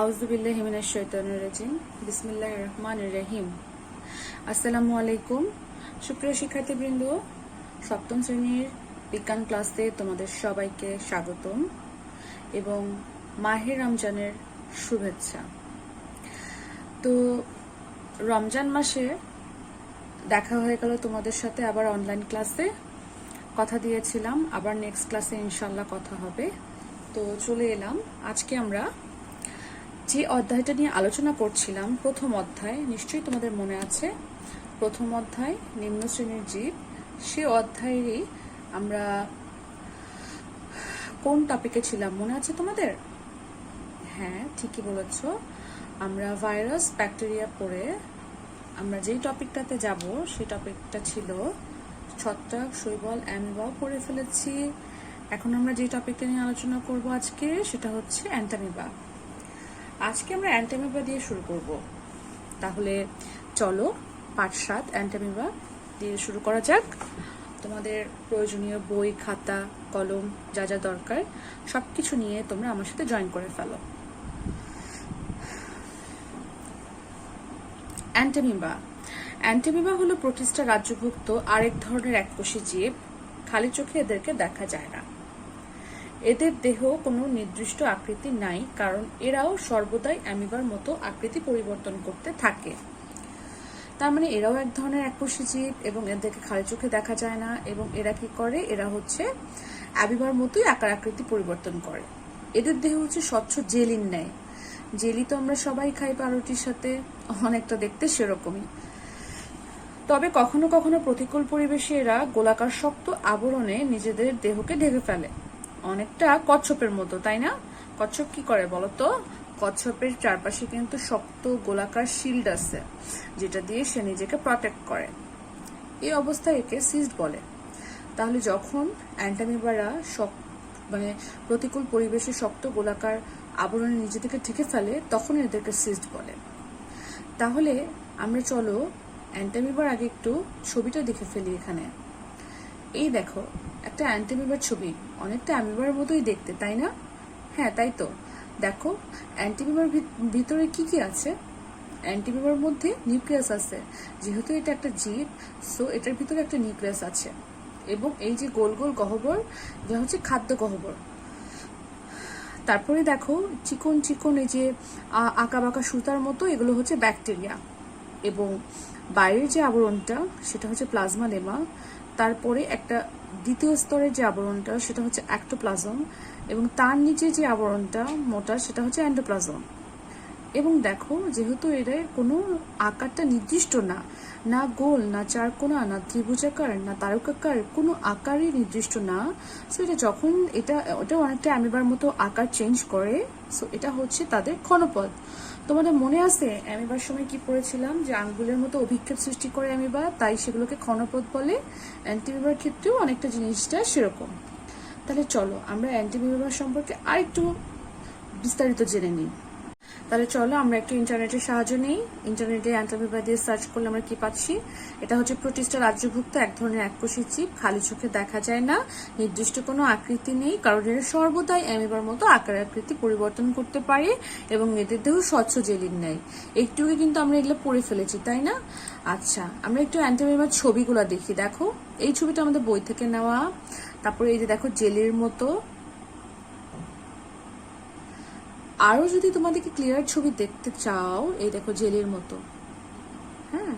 আউযুবিল্লাহি মিনাশ শাইতানির রাজিম। বিসমিল্লাহির রহমানির রহিম। আসসালামু আলাইকুম সুপ্রিয় শিক্ষার্থীবৃন্দ, সপ্তম শ্রেণীর বিজ্ঞান ক্লাসে তোমাদের সবাইকে স্বাগতম এবং মাহে রমজানের শুভেচ্ছা। তো রমজান মাসে দেখা হয়ে গেল তোমাদের সাথে, আবার অনলাইন ক্লাসে কথা দিয়েছিলাম, আবার নেক্সট ক্লাসে ইনশাল্লাহ কথা হবে। তো চলে এলাম। আজকে আমরা যে অধ্যায়টা নিয়ে আলোচনা করছিলাম, প্রথম অধ্যায়, নিশ্চয়ই তোমাদের মনে আছে, প্রথম অধ্যায় নিম্ন শ্রেণীর জীব, সে অধ্যায়েরই আমরা কোন টপিকে ছিলাম মনে আছে তোমাদের? হ্যাঁ, ঠিকই বলেছ, আমরা ভাইরাস ব্যাকটেরিয়া পড়ে আমরা যেই টপিকটাতে যাব সেই টপিকটা ছিল ছত্রাক, শৈবাল, অ্যামিবা পড়ে ফেলেছি। এখন আমরা যে টপিকটা নিয়ে আলোচনা করব আজকে সেটা হচ্ছে অ্যান্টামিবা। আজকে আমরা অ্যান্টামিবা দিয়ে শুরু করব। তাহলে চলো পাঠ 7 অ্যান্টামিবা দিয়ে শুরু করা যাক। তোমাদের প্রয়োজনীয় বই, খাতা, কলম যা যা দরকার সবকিছু নিয়ে তোমরা আমার সাথে জয়েন করে ফেলো। অ্যান্টামিবা অ্যান্টামিবা হলো প্রোটিস্টা রাজ্যভুক্ত আরেক ধরনের এককোষী জীব। খালি চোখে এদেরকে দেখা যায় না। এদের দেহ কোনো নির্দিষ্ট আকৃতি নাই, কারণ এরাও সর্বদাই অ্যামিবার মতো আকৃতি পরিবর্তন করতে থাকে। তার মানে এরাও এক ধরনের এককোষী জীব এবং এদেরকে খালি চোখে দেখা যায় না। এবং এরা কি করে? এরা হচ্ছে অ্যামিবার মতোই আকার আকৃতি পরিবর্তন করে। এদের দেহ হচ্ছে স্বচ্ছ জেলির ন্যায়। জেলি তো আমরা সবাই খাই পাউরুটির সাথে, অনেকটা দেখতে সেরকমই। তবে কখনো কখনো প্রতিকূল পরিবেশে এরা গোলাকার শক্ত আবরণে নিজেদের দেহকে ঢেকে ফেলে, অনেকটা কচ্ছপের মতো, তাই না? কচ্ছপ কি করে বলতো? কচ্ছপের চারপাশে কিন্তু শক্ত গোলাকার শিল্ড আছে, যেটা দিয়ে সে নিজেকে প্রটেক্ট করে। এই অবস্থায় একে সিস্ট বলে। তাহলে যখন অ্যান্টামিবারা প্রতিকূল পরিবেশে শক্ত গোলাকার আবরণে নিজেদেরকে ঢেকে ফেলে, তখন এদেরকে সিস্ট বলে। তাহলে আমরা চলো অ্যান্টামিবার আগে একটু ছবিটা দেখে ফেলি। এখানে এই দেখো, একটা অ্যান্টামিবার ছবি, অনেকটা অ্যামিবার মতোই দেখতে, তাই না? হ্যাঁ, তাই তো। দেখো অ্যান্টামিবার ভিতরে কি কি আছে। অ্যান্টামিবার মধ্যে নিউক্লিয়াস আছে। যেহেতু এটা একটা জীব, সো এটার ভিতরে একটা নিউক্লিয়াস আছে। এবং এই যে গোল গোল গহ্বর, যা হচ্ছে খাদ্য গহ্বর। তারপরে দেখো চিকন চিকন এই যে আঁকা বাঁকা সুতার মতো, এগুলো হচ্ছে ব্যাকটেরিয়া। এবং বাইরের যে আবরণটা সেটা হচ্ছে প্লাজমা লেমা। তারপরে একটা দ্বিতীয় স্তরের যে আবরণটা সেটা হচ্ছে অ্যাক্টোপ্লাজম, এবং তার নিচে যে আবরণটা মোটা সেটা হচ্ছে এন্ডোপ্লাজম। এবং দেখো, যেহেতু এদের কোনো আকারটা নির্দিষ্ট না, না গোল, না চারকোনা, না ত্রিভুজাকার, না তারকাকার, কোনো আকারই নির্দিষ্ট না। সো এটা যখন ওটা অনেকটা অ্যামিবার মতো আকার চেঞ্জ করে, সো এটা হচ্ছে তাদের ক্ষণপদ। তোমাদের মনে আছে অ্যামিবার সময় কি পড়েছিলাম, যে আঙ্গুলের মতো অভিক্ষেপ সৃষ্টি করে অ্যামিবা, তাই সেগুলোকে ক্ষণপদ বলে। অ্যান্টিমিবার ক্ষেত্রেও অনেকটা জিনিসটা সেরকম। তাহলে চলো আমরা অ্যান্টিমিবার সম্পর্কে আরেকটু বিস্তারিত জেনে নিই। তাহলে চলো আমরা একটু ইন্টারনেটের সাহায্য নিই। ইন্টারনেটে অ্যান্টামিবা দিয়ে সার্চ করলে আমরা কি পাচ্ছি? এটা হচ্ছে প্রোটিস্টা রাজ্যভুক্ত এক ধরনের এককোষী জীব। খালি চোখে দেখা যায় না, নির্দিষ্ট কোনো আকৃতি নেই, কারণ এরা সর্বদাই অ্যামিবার মতো আকার আকৃতি পরিবর্তন করতে পারে এবং এদের দেহ স্বচ্ছ জেলির নেয়। একটুকে কিন্তু আমরা এগুলো পড়ে ফেলেছি, তাই না? আচ্ছা, আমরা একটু অ্যান্টামিবার ছবিগুলো দেখি। দেখো এই ছবিটা আমাদের বই থেকে নেওয়া। তারপরে এই যে দেখো জেলির মতো। আরো যদি তোমাদেরকে ক্লিয়ার ছবি দেখতে চাও, এই দেখো জেলির মতো, হ্যাঁ,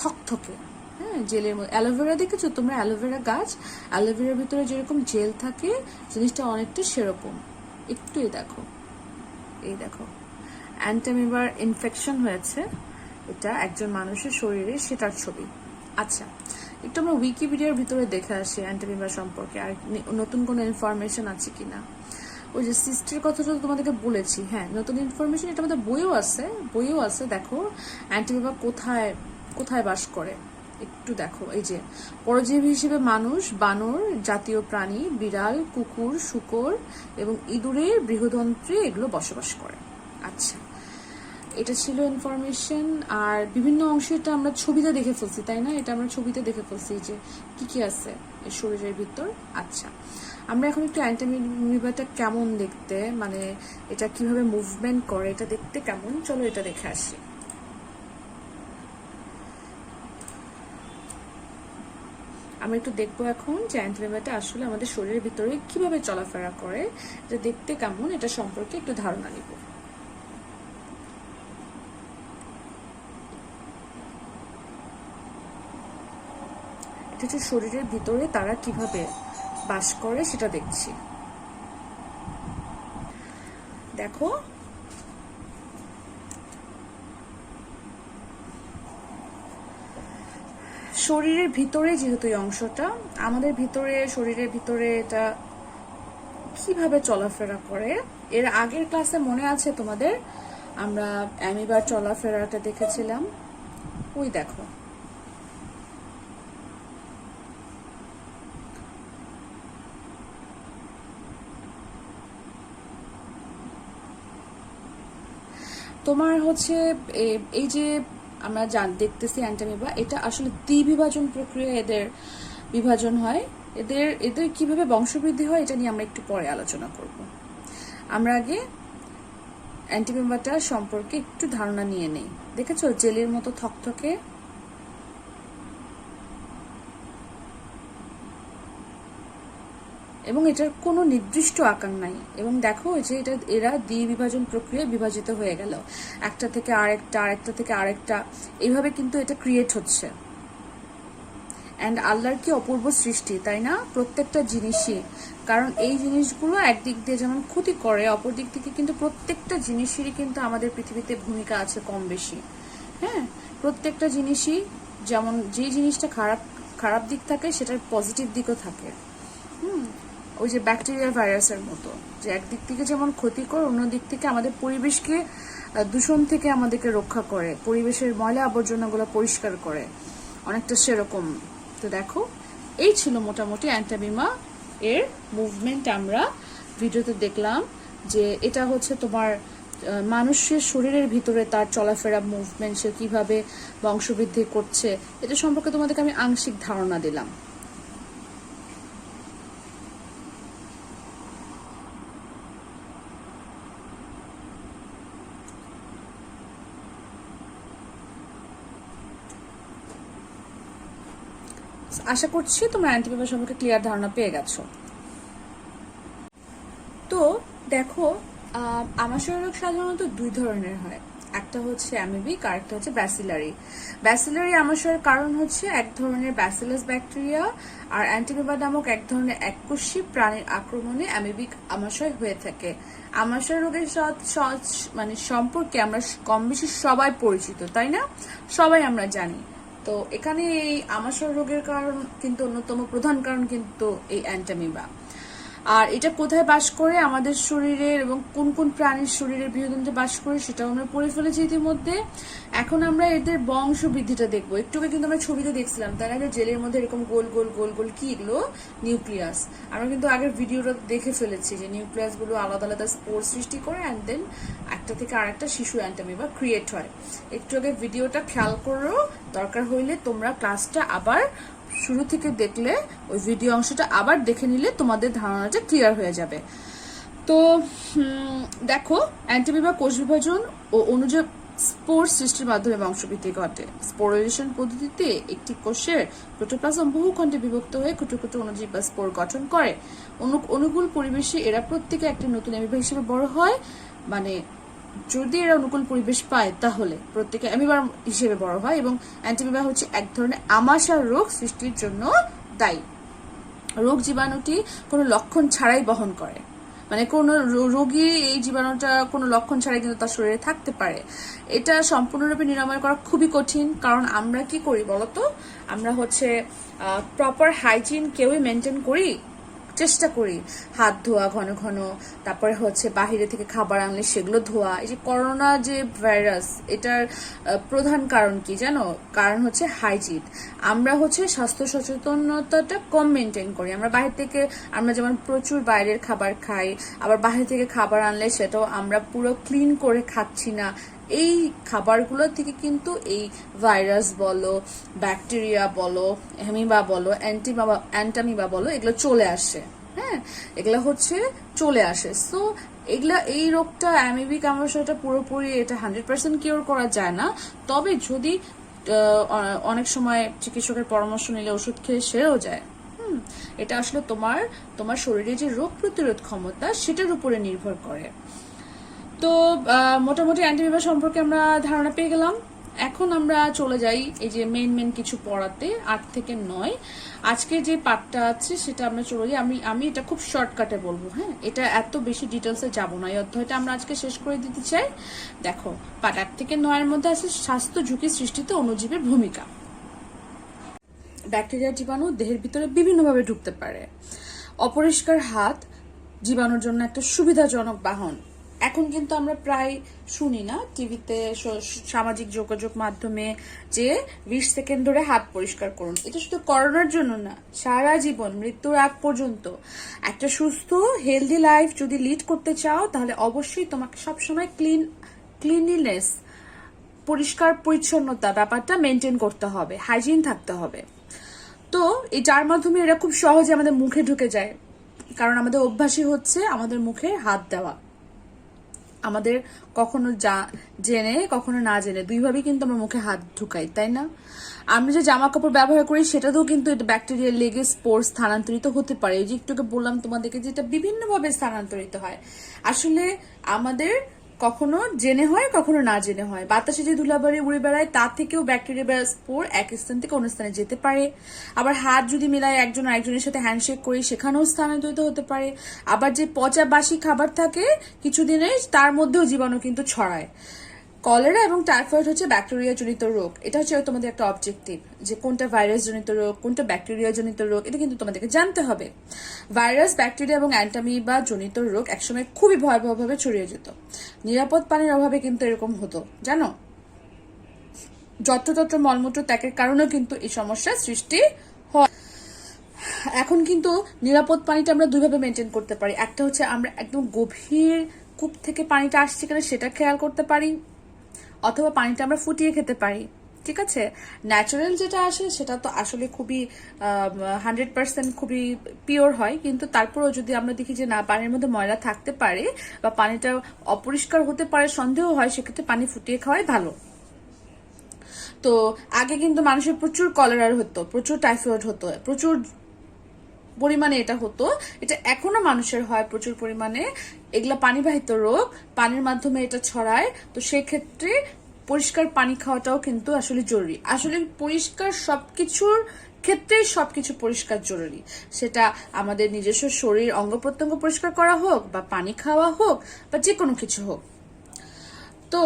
থকথকে, হ্যাঁ, জেলের মতো। অ্যালোভেরা দেখেছো তোমরা? অ্যালোভেরা গাছ, অ্যালোভেরার ভিতরে যেরকম জেল থাকে, জিনিসটা অনেকটা সেরকম। একটু এই দেখো অ্যান্টামিবার ইনফেকশন হয়েছে, এটা একজন মানুষের শরীরে, সেটার ছবি। আচ্ছা, একটু আমরা উইকিপিডিয়ার ভিতরে দেখে আসি অ্যান্টামিবার সম্পর্কে আর নতুন কোনো ইনফরমেশন আছে কিনা। ওই যে সিস্টের কথাটা তোমাদেরকে বলেছি, হ্যাঁ, নতুন ইনফরমেশন, এটা আমাদের বইও আছে। দেখো অ্যান্টামিবা কোথায় কোথায় বাস করে একটু দেখো। এই যে পরজীবী হিসেবে মানুষ, বানর জাতীয় প্রাণী, বিড়াল, কুকুর, শূকর এবং ইঁদুরের বৃহদন্ত্রে এগুলো বসবাস করে। আচ্ছা, এটা ছিল ইনফরমেশন। আর বিভিন্ন অংশ এটা আমরা ছবিতে দেখে ফেলছি, তাই না? এটা আমরা ছবিতে দেখে ফেলছি যে কি কি আছে এই শরীরের ভিতর। আচ্ছা, আমরা এখন একটু অ্যান্টিমিবাটা কেমন দেখতে, মানে এটা কিভাবে মুভমেন্ট করে, এটা দেখতে কেমন, চলো এটা দেখে আসি। আমরা একটু দেখবো এখন যে অ্যান্টিমিবাটা আসলে আমাদের শরীরের ভিতরে কিভাবে চলাফেরা করে, এটা দেখতে কেমন, এটা সম্পর্কে একটু ধারণা নিব। এটা হচ্ছে শরীরের ভিতরে তারা কিভাবে বাস করে সেটা দেখছি। দেখো, শরীরের ভিতরে যেহেতু এই অংশটা আমাদের ভিতরে, শরীরের ভিতরে এটা কিভাবে চলাফেরা করে, এর আগের ক্লাসে মনে আছে তোমাদের আমরা অ্যামিবার চলাফেরাটা দেখেছিলাম। ওই দেখো, তোমার হচ্ছে এই যে আমরা দেখতেছি অ্যান্টামিবা, এটা আসলে দ্বিবিভাজন প্রক্রিয়া এদের বিভাজন হয়। এদের এদের কিভাবে বংশবৃদ্ধি হয় এটা নিয়ে আমরা একটু পরে আলোচনা করব। আমরা আগে অ্যান্টিমিবাটা সম্পর্কে একটু ধারণা নিয়ে নেই। দেখেছো জেলের মতো থকথকে, এবং এটার কোনো নির্দিষ্ট আকার নাই। এবং দেখো যে এটা এরা দ্বিবিভাজন প্রক্রিয়ায় বিভাজিত হয়ে গেল, একটা থেকে আরেকটা, আরেকটা থেকে আরেকটা, এইভাবে কিন্তু এটা ক্রিয়েট হচ্ছে। অ্যান্ড আল্লাহর কি অপূর্ব সৃষ্টি, তাই না? প্রত্যেকটা জিনিসই, কারণ এই জিনিসগুলো একদিক দিয়ে যেমন ক্ষতি করে, অপর দিক থেকে কিন্তু প্রত্যেকটা জিনিসেরই কিন্তু আমাদের পৃথিবীতে ভূমিকা আছে কম বেশি। হ্যাঁ, প্রত্যেকটা জিনিসই, যেমন যে জিনিসটা খারাপ খারাপ দিক থাকে সেটার পজিটিভ দিকও থাকে। ওই যে ব্যাকটেরিয়া ভাইরাসের মতো, যে একদিক থেকে যেমন ক্ষতিকর, অন্য দিক থেকে আমাদের পরিবেশকে দূষণ থেকে আমাদেরকে রক্ষা করে, পরিবেশের ময়লা আবর্জনাগুলো পরিষ্কার করে, অনেকটা সেরকম। তো দেখো, এই ছিল মোটামুটি অ্যান্টামিবা এর মুভমেন্ট। আমরা ভিডিওতে দেখলাম যে এটা হচ্ছে তোমার মানুষের শরীরের ভিতরে তার চলাফেরা মুভমেন্ট, সে কিভাবে বংশবৃদ্ধি করছে, এটা সম্পর্কে তোমাদেরকে আমি আংশিক ধারণা দিলাম। আশা করছি তোমরা অ্যান্টিমিবা সম্পর্কে ক্লিয়ার ধারণা পেয়ে গেছো। তো দেখো, আমাশয় রোগ সাধারণত দুই ধরনের হয়, একটা হচ্ছে অ্যামিবিক আর একটা হচ্ছে ব্যাসিলারি। ব্যাসিলারি আমাশয়ের কারণ হচ্ছে এক ধরনের ব্যাসিলাস ব্যাকটেরিয়া, আর অ্যান্টিমিবা নামক এক ধরনের এককোষী প্রাণীর আক্রমণে অ্যামিবিক আমাশয় হয়ে থাকে। আমাশয় রোগের মানে সম্পর্কে আমরা কম বেশি সবাই পরিচিত, তাই না? সবাই আমরা জানি। তো এখানে এই আমাশয় রোগের কারণ কিন্তু অন্যতম প্রধান কারণ কিন্তু এই অ্যান্টামিবা। আর এটা কোথায় বাস করে আমাদের শরীরের, এবং কোন কোন প্রাণীর শরীরের বৃহদণ্ডে বাস করে সেটাও আমরা পড়ে ফেলেছি ইতিমধ্যে। এখন আমরা এদের বংশ বৃদ্ধিটা দেখবো। একটু আগে কিন্তু আমরা ছবিতে দেখছিলাম, তার আগে জেলের মধ্যে এরকম গোল গোল গোল গোল কি এগুলো? নিউক্লিয়াস। আমরা কিন্তু আগের ভিডিওটা দেখে ফেলেছি যে নিউক্লিয়াস গুলো আলাদা আলাদা স্পোর সৃষ্টি করে, অ্যান্ড দেন একটা থেকে আরেকটা শিশু অ্যান্টামিবা ক্রিয়েট হয়। একটু আগে ভিডিওটা খেয়াল করো, দরকার হইলে তোমরা ক্লাসটা আবার শুরু থেকে দেখলে, ওই ভিডিও অংশটা আবার দেখে নিলে তোমাদের ধারণাটা ক্লিয়ার হয়ে যাবে। তো দেখো, অ্যান্টিমিবা কোষ বিভাজন ও অনুজীব স্পোর সৃষ্টির মাধ্যমে বংশবৃদ্ধি ঘটে। স্পোরাইজেশন পদ্ধতিতে একটি কোষের প্রোটোপ্লাজম বহু খণ্ডে বিভক্ত হয়ে ক্ষুদ্র ক্ষুদ্র অনুজীব বা স্পোর গঠন করে। অনুকূল পরিবেশে এরা প্রত্যেকে একটি নতুন অ্যামিবা হিসেবে বড় হয়। মানে যদি এরা অনুকূল পরিবেশ পায় তাহলে প্রত্যেকে অ্যামিবার হিসেবে বড় হয়, এবং অ্যান্টিমিবা হচ্ছে এক ধরনের আমাশয় রোগ সৃষ্টির জন্য দায়ী। রোগ জীবাণুটি কোনো লক্ষণ ছাড়াই বহন করে, মানে কোনো রোগী এই জীবাণুটা কোনো লক্ষণ ছাড়াই কিন্তু তার শরীরে থাকতে পারে। এটা সম্পূর্ণরূপে নিরাময় করা খুবই কঠিন, কারণ আমরা কি করি বলতো, আমরা হচ্ছে প্রপার হাইজিন কেউই মেনটেন করি, চেষ্টা করি হাত ধোয়া ঘন ঘন, তারপরে হচ্ছে বাহিরে থেকে খাবার আনলে সেগুলো ধোয়া। এই যে করোনা যে ভাইরাস, এটার প্রধান কারণ কি জানো? কারণ হচ্ছে হাইজিন। আমরা হচ্ছে স্বাস্থ্য সচেতনতাটা কম মেনটেন করি। আমরা বাইরে থেকে, আমরা যেমন প্রচুর বাইরের খাবার খাই, আবার বাইরে থেকে খাবার আনলে সেটাও আমরা পুরো ক্লিন করে খাচ্ছি না, এই খাবারগুলো থেকে কিন্তু এই ভাইরাস বলো, ব্যাকটেরিয়া বলো, অ্যামিবা বলো, অ্যান্টামিবা বলো, এগুলো চলে আসে। হ্যাঁ, এগুলা হচ্ছে চলে আসে। সো এগুলা, এই রোগটা অ্যামিবিক আমাশয়টা পুরোপুরি এটা 100% কিওর করা যায় না। তবে যদি অনেক সময় চিকিৎসকের পরামর্শ নিলে ওষুধ খেয়ে সেরেও যায়। এটা আসলে তোমার শরীরে যে রোগ প্রতিরোধ ক্ষমতা সেটার উপরে নির্ভর করে। তো মোটামুটি অ্যান্টিমিবা সম্পর্কে আমরা ধারণা পেয়ে গেলাম। এখন আমরা চলে যাই এই যে মেন কিছু পড়াতে, 8 থেকে 9। আজকে যে পার্টটা আছে সেটা আমরা চলে যাই। আমি এটা খুব শর্টকাটে বলবো। হ্যাঁ, এটা এত বেশি ডিটেলসে যাব না। এই অধ্যায়টা আমরা আজকে শেষ করে দিতে চাই। দেখো, পার্ট 8 থেকে 9 এর মধ্যে আছে স্বাস্থ্য ঝুঁকি সৃষ্টিতে অণুজীবের ভূমিকা। ব্যাকটেরিয়া জীবাণু দেহের ভিতরে বিভিন্নভাবে ঢুকতে পারে। অপরিষ্কার হাত জীবাণুর জন্য একটা সুবিধাজনক বাহন। এখন কিন্তু আমরা প্রায় শুনি না টিভিতে, সামাজিক যোগাযোগ মাধ্যমে, যে 20 সেকেন্ড ধরে হাত পরিষ্কার করুন। এটা শুধু করোনার জন্য না, সারা জীবন মৃত্যুর আগ পর্যন্ত একটা সুস্থ হেলদি লাইফ যদি লিড করতে চাও, তাহলে অবশ্যই তোমাকে সবসময় ক্লিনলিনেস, পরিষ্কার পরিচ্ছন্নতা ব্যাপারটা মেনটেন করতে হবে, হাইজিন থাকতে হবে। তো এই যার মাধ্যমে এরা খুব সহজে আমাদের মুখে ঢুকে যায়, কারণ আমাদের অভ্যাসই হচ্ছে আমাদের মুখে হাত দেওয়া। আমাদের কখনো জেনে কখনো না জেনে দুইভাবেই কিন্তু আমরা মুখে হাত ঢুকাই, তাই না? আমরা যে জামা কাপড় ব্যবহার করি সেটাতেও কিন্তু এটা ব্যাকটেরিয়া লেগে স্পোর স্থানান্তরিত হতে পারে। এই যে একটু বললাম তোমাদেরকে যে এটা বিভিন্নভাবে স্থানান্তরিত হয়। আসলে আমাদের কখনো জেনে হয়, কখনো না জেনে হয়। বাতাসে যে ধুলাবাড়ি উড়ে বেড়ায় তা থেকেও ব্যাকটেরিয়া বা স্পোর এক স্থান থেকে অন্য স্থানে যেতে পারে। আবার হাত যদি মিলায় একজন আরেকজনের সাথে হ্যান্ডশেক করি, সেখানেও স্থানান্তরিত হতে পারে। আবার যে পচা বাসি খাবার থাকে কিছুদিনের, তার মধ্যেও জীবাণু কিন্তু ছড়ায়। কলেরা এবং টাইফয়েড হচ্ছে ব্যাকটেরিয়া জনিত রোগ। এটা হচ্ছে তোমাদের একটা অবজেক্টিভ, যে কোনটা ভাইরাস জনিত রোগ, কোনটা ব্যাকটেরিয়া জনিত রোগ, এটা কিন্তু তোমাদেরকে জানতে হবে। ভাইরাস, ব্যাকটেরিয়া এবং অ্যান্টামিবা জনিত রোগ একসময় খুবই ভয়াবহভাবে ছড়িয়ে যেত। নিরাপদ পানির অভাবে কিন্তু এরকম হতো, জানো? যত্রতত্র মলমূত্র ত্যাগের কারণেও কিন্তু এই সমস্যার সৃষ্টি হয়। এখন কিন্তু নিরাপদ পানিটা আমরা দুইভাবে মেনটেন করতে পারি। একটা হচ্ছে আমরা একদম গভীর কূপ থেকে পানিটা আসছে কিনা সেটা খেয়াল করতে পারি, অথবা পানিটা আমরা ফুটিয়ে খেতে পারি। ঠিক আছে, ন্যাচারাল যেটা আসে সেটা তো আসলে খুবই 100% খুবই পিওর হয়, কিন্তু তারপরেও যদি আমরা দেখি যে না, পানির মধ্যে ময়লা থাকতে পারে বা পানিটা অপরিষ্কার হতে পারে, সন্দেহ হয়, সেক্ষেত্রে পানি ফুটিয়ে খাওয়াই ভালো। তো আগে কিন্তু মানুষের প্রচুর কলেরা হতো, প্রচুর টাইফয়েড হতো, প্রচুর পরিমাণে এটা হতো। এটা এখনো মানুষের হয় প্রচুর পরিমাণে। এগুলা পানিবাহিত রোগ, পানির মাধ্যমে এটা ছড়ায়। তো সেক্ষেত্রে পরিষ্কার পানি খাওয়াটাও কিন্তু আসলে জরুরি। আসলে পরিষ্কার সবকিছুর ক্ষেত্রে সবকিছু পরিষ্কার জরুরি। সেটা আমাদের নিজস্ব শরীর অঙ্গ প্রত্যঙ্গ পরিষ্কার করা হোক, বা পানি খাওয়া হোক, বা যে কোনো কিছু হোক। তো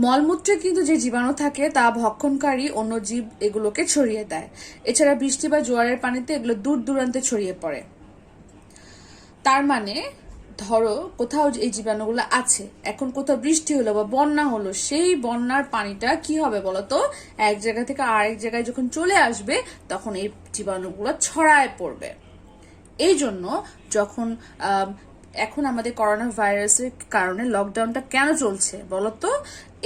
মলমূত্রে কিন্তু যে জীবাণু থাকে তা ভক্ষণকারী অন্য জীব এগুলোকে ছড়িয়ে দেয়। এছাড়া বৃষ্টি বা জোয়ারের পানিতে এগুলো দূর দূরান্তে ছড়িয়ে পড়ে। তার মানে ধরো কোথাও এই জীবাণুগুলো আছে, এখন কোথাও বৃষ্টি হলো বা বন্যা হলো, সেই বন্যার পানিটা কি হবে বলতো, এক জায়গা থেকে আরেক জায়গায় যখন চলে আসবে, তখন এই জীবাণুগুলো ছড়ায় পড়বে। এই জন্য যখন এখন আমাদের করোনা ভাইরাসের কারণে লকডাউনটা কেন চলছে বলতো?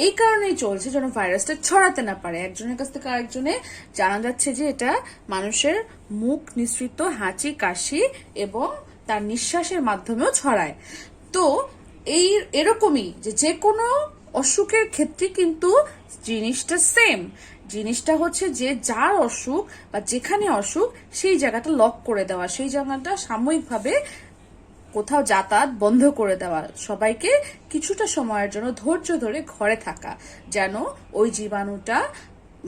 এই কারণেই চলছে যেন ভাইরাসটা ছড়াতে না পারে একজনের কাছ থেকে আরেকজনে। জানা যাচ্ছে যে এটা মানুষের মুখ নিঃসৃত হাঁচি, কাশি এবং তার নিঃশ্বাসের মাধ্যমেও ছড়ায়। তো এরকমই যে কোনো অসুখের ক্ষেত্রে কিন্তু জিনিসটা সেম। জিনিসটা হচ্ছে যে যার অসুখ বা যেখানে অসুখ সেই জায়গাটা লক করে দেওয়া, সেই জায়গাটা সাময়িকভাবে কোথাও যাতায়াত বন্ধ করে দেওয়া, সবাইকে কিছুটা সময়ের জন্য ধৈর্য ধরে ঘরে থাকা, যেন ওই জীবাণুটা,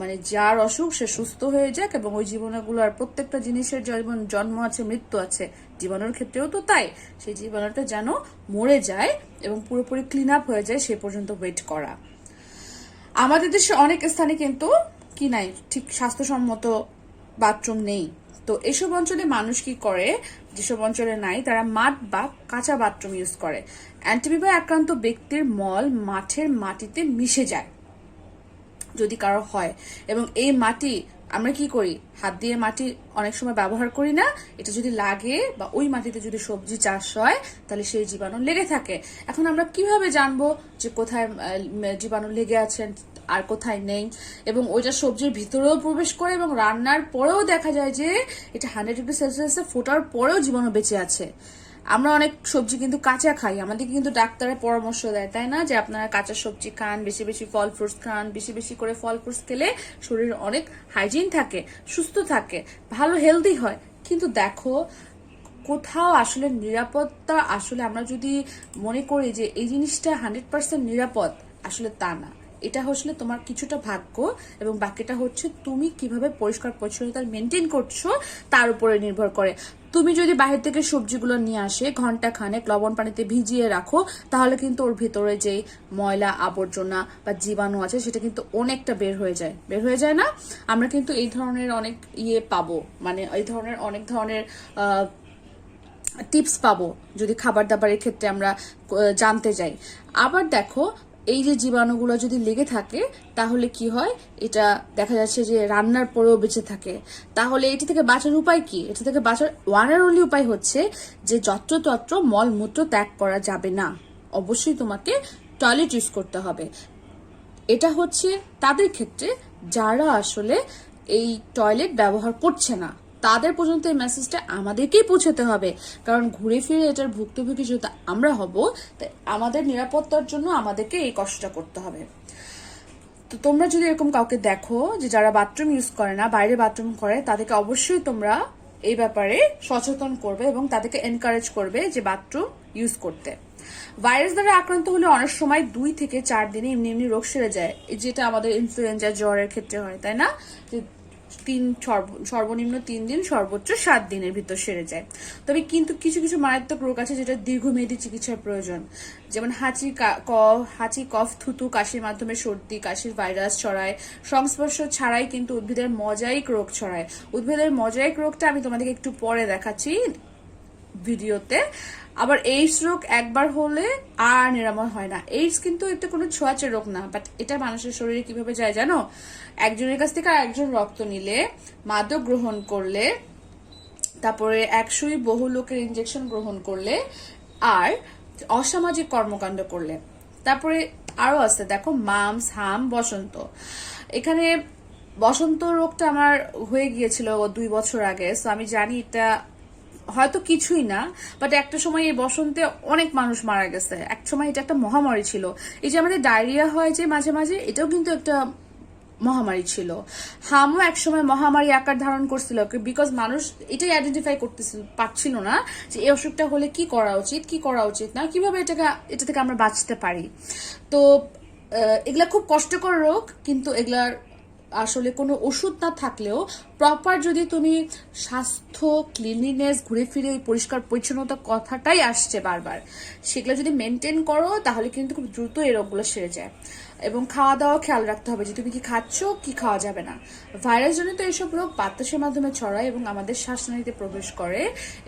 মানে যার অসুখ সে সুস্থ হয়ে যাক, এবং ওই জীবাণুগুলো আর প্রত্যেকটা জিনিসের যেমন জন্ম আছে মৃত্যু আছে, জীবাণুর ক্ষেত্রেও তো তাই, সেই জীবাণুটা যেন মরে যায় এবং পুরোপুরি ক্লিন আপ হয়ে যায় সে পর্যন্ত ওয়েট করা। আমাদের দেশে অনেক স্থানে কিন্তু কি নাই, ঠিক স্বাস্থ্যসম্মত বাথরুম নেই। তো এসব অঞ্চলে মানুষ কি করে, যেসব অঞ্চলে নাই তারা মাঠ বা কাঁচা বাথরুম ইউজ করে। অ্যান্টিমিবা আক্রান্ত ব্যক্তির মল মাঠের মাটিতে মিশে যায় যদি কারো হয়, এবং এই মাটি আমরা কি করি, হাত দিয়ে মাটি অনেক সময় ব্যবহার করি না। এটা যদি লাগে বা ওই মাটিতে যদি সবজি চাষ হয় তাহলে সেই জীবাণু লেগে থাকে। এখন আমরা কিভাবে জানবো যে কোথায় জীবাণু লেগে আছেন আর কোথায় নেই, এবং ওইটা সবজির ভিতরেও প্রবেশ করে এবং রান্নার পরেও দেখা যায় যে এটা 100°C ফোটার পরেও জীবাণু বেঁচে আছে। আমরা অনেক সবজি কিন্তু কাঁচা খাই, আমাদেরকে কিন্তু ডাক্তারের পরামর্শ দেয়, তাই না, যে আপনারা কাঁচা সবজি খান, বেশি বেশি ফল ফ্রুটস খান। বেশি বেশি করে ফল ফ্রুটস খেলে শরীর অনেক হাইজিন থাকে, সুস্থ থাকে, ভালো হেলদি হয়। কিন্তু দেখো কোথাও আসলে নিরাপত্তা, আসলে আমরা যদি মনে করি যে এই জিনিসটা 100% নিরাপদ, আসলে তা না। এটা হচ্ছে তোমার কিছুটা ভাগ্য এবং বাকিটা হচ্ছে তুমি কিভাবে পরিষ্কার পরিচ্ছন্নতা মেনটেন করছো তার উপরে নির্ভর করে। তুমি যদি বাইরে থেকে সবজিগুলো নিয়ে আসে ঘন্টা খানেক লবণ পানিতে ভিজিয়ে রাখো, তাহলে কিন্তু ওর ভিতরে যে ময়লা আবর্জনা বা জীবাণু আছে সেটা কিন্তু অনেকটা বের হয়ে যায় না। আমরা কিন্তু এই ধরনের অনেক পাবো, মানে এই ধরনের অনেক ধরনের টিপস পাবো যদি খাবার দাবারের ক্ষেত্রে আমরা জানতে যাই। আবার দেখো এই যে জীবাণুগুলো যদি লেগে থাকে তাহলে কি হয়, এটা দেখা যাচ্ছে যে রান্নার পরেও বেঁচে থাকে। তাহলে এটি থেকে বাঁচার উপায় কি? এটা থেকে বাঁচার ওয়ান অ্যান্ড অনলি উপায় হচ্ছে যে যত্রতত্র মলমূত্র ত্যাগ করা যাবে না। অবশ্যই তোমাকে টয়লেট ইউজ করতে হবে। এটা হচ্ছে তাদের ক্ষেত্রে যারা আসলে এই টয়লেট ব্যবহার করছে না, তাদের পর্যন্ত এই মেসেজটা আমাদেরকেই পৌঁছাতে হবে। কারণ ঘুরে ফিরে এটার ভুক্তভোগী যেহেতু আমরা হব, তাই আমাদের নিরাপত্তার জন্য আমাদেরকে এই কষ্টটা করতে হবে। তো তোমরা যদি এরকম কাউকে দেখো যে যারা বাথরুম ইউজ করে না, বাইরে বাথরুম করে, তাদেরকে অবশ্যই তোমরা এই ব্যাপারে সচেতন করবে এবং তাদেরকে এনকারেজ করবে যে বাথরুম ইউজ করতে। ভাইরাস দ্বারা আক্রান্ত হলে অনেক সময় 2 থেকে 4 দিনে এমনি এমনি রোগ সেরে যায়, যেটা আমাদের ইনফ্লুয়েঞ্জা জ্বরের ক্ষেত্রে হয়, তাই না? সর্বনিম্ন 3 দিন, সর্বোচ্চ 7 দিনের ভিতর সেরে যায়। তবে কিন্তু কিছু কিছু মারাত্মক রোগ আছে যেটা দীর্ঘমেয়াদী চিকিৎসার প্রয়োজন, যেমন হাঁচি, কফ, থুতু, কাশির মাধ্যমে সর্দি কাশির ভাইরাস ছড়ায়। সংস্পর্শ ছাড়াই কিন্তু উদ্ভিদের মোজাইক রোগ ছড়ায়। উদ্ভিদের মোজাইক রোগটা আমি তোমাদেরকে একটু পরে দেখাচ্ছি ভিডিওতে। আবার এইডস রোগ একবার হলে আর নিরাময় হয় না। এইডস কিন্তু এটা কোনো ছোঁয়াচে রোগ না, বাট এটা মানুষের শরীরে কিভাবে যায় জানো? একজনের কাছ থেকে আরেকজন রক্ত নিলে, মাদক গ্রহণ করলে, তারপরে একসুই বহু লোকের ইনজেকশন গ্রহণ করলে, আর অসামাজিক কর্মকাণ্ড করলে। তারপরে আরো আছে দেখো, মামস, হাম, বসন্ত। এখানে বসন্ত রোগটা আমার হয়ে গিয়েছিল 2 বছর আগে, সো আমি জানি এটা হয়তো কিছুই না, বাট একটা সময় এই বসন্তে অনেক মানুষ মারা গেছে। এক সময় এটা একটা মহামারী ছিল। এই যে আমাদের ডায়রিয়া হয় যে মাঝে মাঝে, এটাও কিন্তু একটা মহামারী ছিল। হামও একসময় মহামারী আকার ধারণ করছিল, বিকজ মানুষ এটাই আইডেন্টিফাই পারছিল না যে এই অসুখটা হলে কি করা উচিত না, কিভাবে এটা থেকে আমরা বাঁচতে পারি। তো এগুলা খুব কষ্টকর রোগ, কিন্তু এগুলার আসলে কোনো ওষুধ না থাকলেও প্রপার যদি তুমি স্বাস্থ্য, ক্লিনলিনেস, ঘুরে ফিরে ওই পরিষ্কার পরিচ্ছন্নতা কথাটাই আসছে বারবার, সেগুলো যদি মেনটেন করো তাহলে কিন্তু খুব দ্রুত এই রোগগুলো সেরে যায়। এবং খাওয়া দাওয়া খেয়াল রাখতে হবে যে তুমি কি খাচ্ছ, কি খাওয়া যাবে না। ভাইরাস জনিত এইসব রোগ বাতাসের মাধ্যমে ছড়ায় এবং আমাদের শ্বাসনালীতে প্রবেশ করে,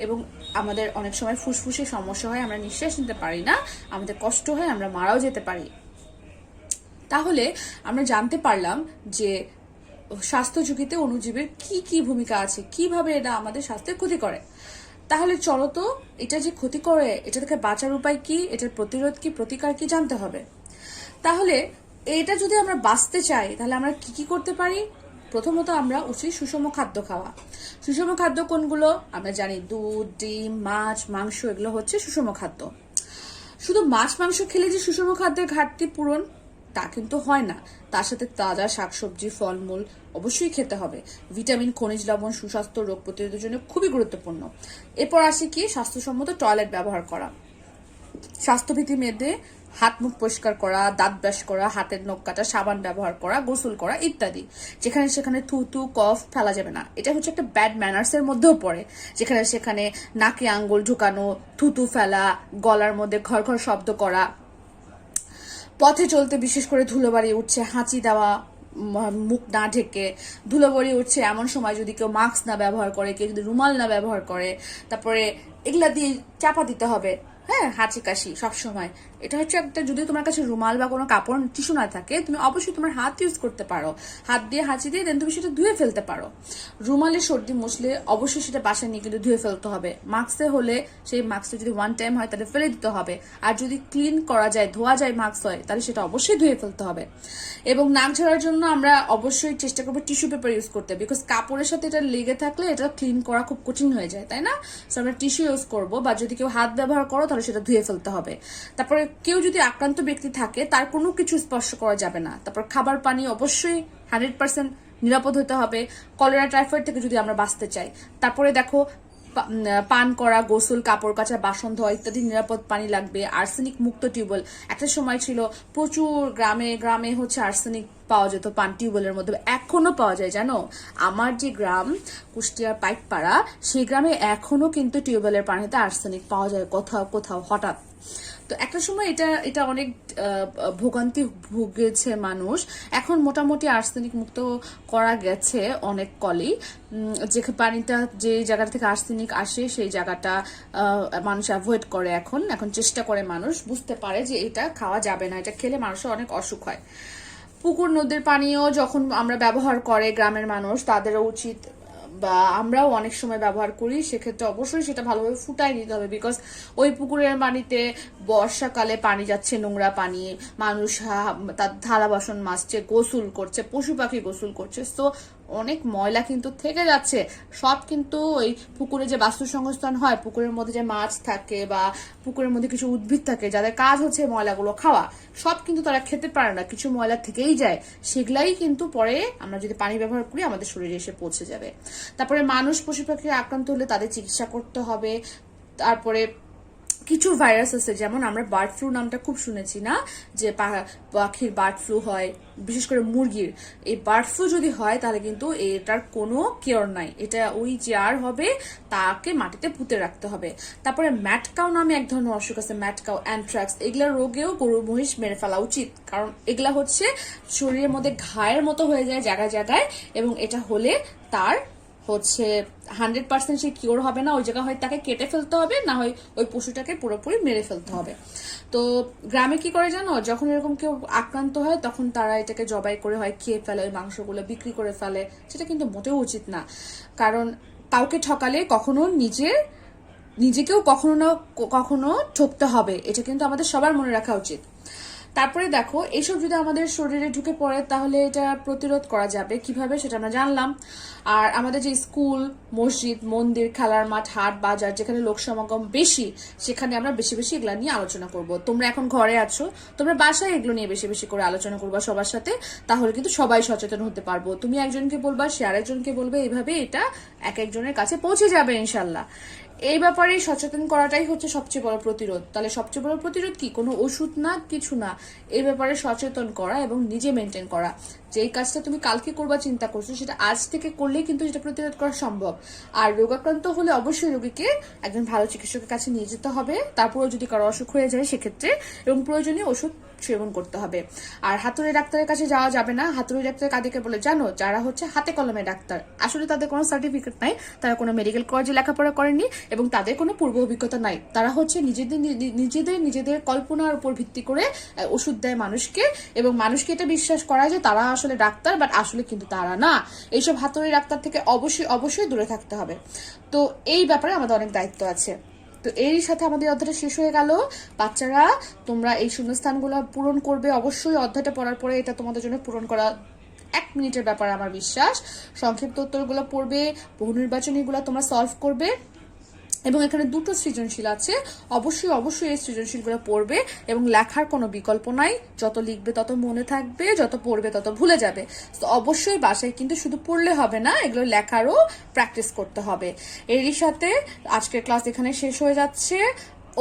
এবং আমাদের অনেক সময় ফুসফুসে সমস্যা হয়, আমরা নিঃশ্বাস নিতে পারি না, আমাদের কষ্ট হয়, আমরা মারাও যেতে পারি। তাহলে আমরা জানতে পারলাম যে স্বাস্থ্য ঝুঁকিতে অণুজীবের কি কি ভূমিকা আছে, কিভাবে এটা আমাদের স্বাস্থ্যের ক্ষতি করে। তাহলে চলো তো এটা যে ক্ষতি করে এটা থেকে বাঁচার উপায় কি, এটার প্রতিরোধ কি, প্রতিকার কি জানতে হবে। তাহলে এটা যদি আমরা বাঁচতে চাই তাহলে আমরা কি কি করতে পারি? প্রথমত আমরা উচিত সুষম খাদ্য খাওয়া। সুষম খাদ্য কোনগুলো আমরা জানি, দুধ, ডিম, মাছ, মাংস, এগুলো হচ্ছে সুষম খাদ্য। শুধু মাছ মাংস খেলে যে সুষম খাদ্যের ঘাটতি পূরণ তা কিন্তু হয় না, তার সাথে তাজা শাকসবজি, ফলমূল অবশ্যই খেতে হবে। ভিটামিন, খনিজ লবণ সুস্বাস্থ্য, রোগ প্রতিরোধের জন্য খুবই গুরুত্বপূর্ণ। এরপর আসি কি, স্বাস্থ্যসম্মত টয়লেট ব্যবহার করা। স্বাস্থ্যবিধি মেয়েদের হাত মুখ পরিষ্কার করা, দাঁত ব্রাশ করা, হাতের নখ কাটা, সাবান ব্যবহার করা, গোসল করা ইত্যাদি। যেখানে সেখানে থুতু, কফ ফেলা যাবে না। এটা হচ্ছে একটা ব্যাড ম্যানার্স এর মধ্যেও পড়ে। যেখানে সেখানে নাকে আঙ্গুল ঢুকানো, থুতু ফেলা, গলার মধ্যে ঘর ঘর শব্দ করা, পথে চলতে বিশেষ করে ধুলোবাড়ি উঠছে, হাঁচি দেওয়া, মুখ না ঢেকে ধুলোবাড়ি উঠছে এমন সময় যদি কেউ মাস্ক না ব্যবহার করে, কেউ যদি রুমাল না ব্যবহার করে, তারপরে এগুলা দিয়ে চাপা দিতে হবে। হ্যাঁ, হাঁচি কাশি সবসময় এটা হচ্ছে একটা, যদি তোমার কাছে রুমাল বা কোনো কাপড় টিস্যু না থাকে, তুমি অবশ্যই তোমার হাত ইউজ করতে পারো, হাত দিয়ে হাঁচি দিয়ে দেন তুমি সেটা ধুয়ে ফেলতে পারো। রুমালে সর্দি মুছলে অবশ্যই সেটা বাসায় নিয়ে কিন্তু ধুয়ে ফেলতে হবে। মাস্কে হলে সেই মাস্কটা যদি ওয়ান টাইম হয় তাহলে ফেলে দিতে হবে, আর যদি ক্লিন করা যায়, ধোয়া যায় মাস্ক হয়, তাহলে সেটা অবশ্যই ধুয়ে ফেলতে হবে। এবং নাক ঝরার জন্য আমরা অবশ্যই চেষ্টা করবো টিস্যু পেপার ইউজ করতে, বিকজ কাপড়ের সাথে এটা লেগে থাকলে এটা ক্লিন করা খুব কঠিন হয়ে যায়, তাই না? সো আমরা টিস্যু ইউজ করবো, বা যদি কেউ হাত ব্যবহার করো তাহলে সেটা ধুয়ে ফেলতে হবে। তারপরে কেউ যদি আক্রান্ত ব্যক্তি থাকে তার কোনো কিছু স্পর্শ করা যাবে না। তারপর খাবার পানি অবশ্যই 100% নিরাপদ হতে হবে, কলেরা টাইফয়েড থেকে যদি আমরা বাঁচতে চাই। তারপরে দেখো, পান করা, গোসল, কাপড় কাচা, বাসন ধোয়া ইত্যাদি নিরাপদ পানি লাগবে। আর্সেনিক মুক্ত টিউবওয়েল, একটা সময় ছিল প্রচুর গ্রামে গ্রামে হচ্ছে আর্সেনিক পাওয়া যেত পান টিউবওয়েলের মধ্যে, এখনো পাওয়া যায় জানো। আমার যে গ্রাম কুষ্টিয়ার পাইকপাড়া, সেই গ্রামে এখনো কিন্তু টিউবওয়েলের পানিতে আর্সেনিক পাওয়া যায় কোথাও কোথাও হঠাৎ। তো একটা সময় এটা এটা অনেক ভোগান্তি ভুগেছে মানুষ, এখন মোটামুটি আর্সেনিক মুক্ত করা গেছে অনেক কলই। যে পানিটা, যে জায়গা থেকে আর্সেনিক আসে সেই জায়গাটা মানুষ অ্যাভয়েড করে, এখন এখন চেষ্টা করে, মানুষ বুঝতে পারে যে এটা খাওয়া যাবে না, এটা খেলে মানুষের অনেক অসুখ হয়। পুকুর নদীর পানিও যখন আমরা ব্যবহার করে গ্রামের মানুষ, তাদেরও উচিত, বা আমরাও অনেক সময় ব্যবহার করি, সেক্ষেত্রে অবশ্যই সেটা ভালোভাবে ফুটাই নিতে হবে। বিকজ ওই পুকুরের পানিতে বর্ষাকালে পানি যাচ্ছে, নোংরা পানি, মানুষ তার থালা বাসন মাজছে, গোসল করছে, পশু পাখি গোসল করছে, তো অনেক ময়লা কিন্তু থেকে যাচ্ছে। সব কিন্তু ওই পুকুরে যে বাস্তু সংস্থান হয়, পুকুরের মধ্যে যে মাছ থাকে বা পুকুরের মধ্যে কিছু উদ্ভিদ থাকে যাদের কাজ হচ্ছে ময়লাগুলো খাওয়া, সব কিন্তু তারা খেতে পারে না, কিছু ময়লা থেকেই যায়, সেগুলাই কিন্তু পরে আমরা যদি পানি ব্যবহার করি আমাদের শরীরে এসে পৌঁছে যাবে। তারপরে মানুষ পশু পাখি আক্রান্ত হলে তাদের চিকিৎসা করতে হবে। তারপরে কিছু ভাইরাস আছে, যেমন আমরা বার্ড ফ্লু নামটা খুব শুনেছি না, যে পাখির বার্ড ফ্লু হয়, বিশেষ করে মুরগির। এই বার্ড ফ্লু যদি হয় তাহলে কিন্তু এটার কোনো কেয়ার নাই, এটা ওই যে আর হবে তাকে মাটিতে পুঁতে রাখতে হবে। তারপরে ম্যাটকাও নামে এক ধরনের অসুখ আছে, ম্যাটকাও, অ্যানথ্রাক্স, এগুলা রোগেও গরু মহিষ মেরে ফেলা উচিত, কারণ এগুলা হচ্ছে শরীরের মধ্যে ঘায়ের মতো হয়ে যায় জায়গায় জায়গায়, এবং এটা হলে তার হচ্ছে 100% সে কিওর হবে না, ওই জায়গা হয় তাকে কেটে ফেলতে হবে, না হয় ওই পশুটাকে পুরোপুরি মেরে ফেলতে হবে। তো গ্রামে কি করে জানো, যখন এরকম কেউ আক্রান্ত হয় তখন তারা এটাকে জবাই করে হয় খেয়ে ফেলে, ওই মাংসগুলো বিক্রি করে ফেলে, সেটা কিন্তু মোটেও উচিত না। কারণ কাউকে ঠকালে কখনো নিজেকেও কখনো না কখনো ঠকতে হবে, এটা কিন্তু আমাদের সবার মনে রাখা উচিত। তারপরে দেখো, এইসব যদি আমাদের শরীরে ঢুকে পড়ে তাহলে এটা প্রতিরোধ করা যাবে কিভাবে সেটা আমরা জানলাম। আর আমাদের যে স্কুল, মসজিদ, মন্দির, খেলার মাঠ, হাট, বাজার, যেখানে লোক সমাগম বেশি, সেখানে আমরা বেশি বেশি এগুলা নিয়ে আলোচনা করব। তোমরা এখন ঘরে আছো, তোমরা বাসায় এগুলো নিয়ে বেশি বেশি করে আলোচনা করবা সবার সাথে, তাহলে কিন্তু সবাই সচেতন হতে পারবো। তুমি একজনকে বলবা, সে আরেকজনকে বলবে, এইভাবে এটা এক একজনের কাছে পৌঁছে যাবে ইনশাল্লাহ। এই ব্যাপারে সচেতন করাটাই হচ্ছে সবচেয়ে বড় প্রতিরোধ। তাহলে সবচেয়ে বড় প্রতিরোধ কি? কোনো ওষুধ না, কিছু না, এই ব্যাপারে সচেতন করা এবং নিজে মেনটেন করা। যেই কাজটা তুমি কালকে করবা চিন্তা করছো, সেটা আজ থেকে করলেই কিন্তু সেটা প্রতিরোধ করা সম্ভব। আর রোগাক্রান্ত হলে অবশ্যই রোগীকে একজন ভালো চিকিৎসকের কাছে নিয়ে যেতে হবে, তারপরেও যদি কারো অসুখ হয়ে যায় সেক্ষেত্রে, এবং প্রয়োজনীয় ওষুধ সেবন করতে হবে। আর হাতুড়ি ডাক্তারের কাছে যাওয়া যাবে না। হাতুড়ি ডাক্তার কাদেরকে বলে জানো? যারা হচ্ছে হাতে কলমে ডাক্তার, আসলে তাদের কোনো সার্টিফিকেট নাই, তারা কোনো মেডিকেল কলেজে লেখাপড়া করেনি এবং তাদের কোনো পূর্ব অভিজ্ঞতা নাই। তারা হচ্ছে নিজেদের কল্পনার উপর ভিত্তি করে ওষুধ দেয় মানুষকে, এবং মানুষকে এটা বিশ্বাস করা যে তারা আসলে ডাক্তার, বাট আসলে কিন্তু তারা না। এইসব হাতুড়ি ডাক্তার থেকে অবশ্যই দূরে থাকতে হবে। তো এই ব্যাপারে আমাদের অনেক দায়িত্ব আছে। তো এর সাথে আমাদের অধ্যায়টা শেষ হয়ে গেল। বাচ্চারা, তোমরা এই শূন্যস্থানগুলো পূরণ করবে অবশ্যই। অধ্যায়টা পড়ার পরে এটা তোমাদের জন্য পূরণ করা 1 মিনিটের ব্যাপার আমার বিশ্বাস। সংক্ষিপ্ত উত্তরগুলো পড়বে, বহু নির্বাচনীগুলো তোমরা সলভ করবে, এবং এখানে 2টো সৃজনশীল আছে, অবশ্যই এই সৃজনশীলগুলো পড়বে, এবং লেখার কোনো বিকল্প নাই। যত লিখবে তত মনে থাকবে, যত পড়বে তত ভুলে যাবে। তো অবশ্যই বাসায় কিন্তু শুধু পড়লে হবে না, এগুলো লেখারও প্র্যাকটিস করতে হবে। এরই সাথে আজকের ক্লাস এখানে শেষ হয়ে যাচ্ছে।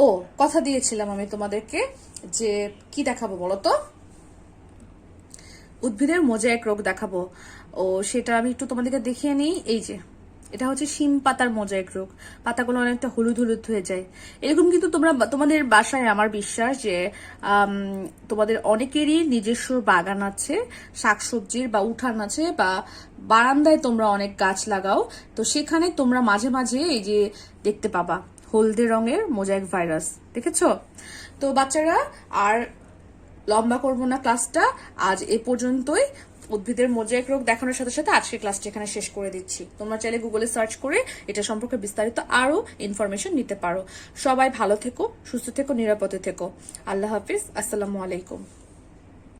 ও, কথা দিয়েছিলাম আমি তোমাদেরকে যে কি দেখাবো বলো তো, উদ্ভিদের মোজাইক রোগ দেখাবো। ও, সেটা আমি একটু তোমাদেরকে দেখিয়ে নিই। এই যে এটা হচ্ছে শিম পাতার মোজাইক রোগ, পাতাগুলো অনেকটা হলুদ হলুদ হয়ে যায়। এরকম কিন্তু তোমাদের বাসায় আমার বিশ্বাস যে তোমাদের অনেকেরই নিজস্ব বাগান আছে, শাকসবজির বা উঠান আছে, বা বারান্দায় তোমরা অনেক গাছ লাগাও, তো সেখানে তোমরা মাঝে মাঝে এই যে দেখতে পাবা হলদে রঙের মোজাইক ভাইরাস, দেখেছো? তো বাচ্চারা আর লম্বা করবো না ক্লাসটা, আজ এ পর্যন্তই। উদ্ভিদের মোজাইক রোগ দেখানোর সাথে সাথে আজকের ক্লাসটা এখানে শেষ করে দিচ্ছি। তোমরা চাইলে গুগলে সার্চ করে এটা সম্পর্কে বিস্তারিত আরো ইনফরমেশন নিতে পারো। সবাই ভালো থেকো, সুস্থ থেকো, নিরাপদে থেকো। আল্লাহ হাফিজ, আসসালামু আলাইকুম।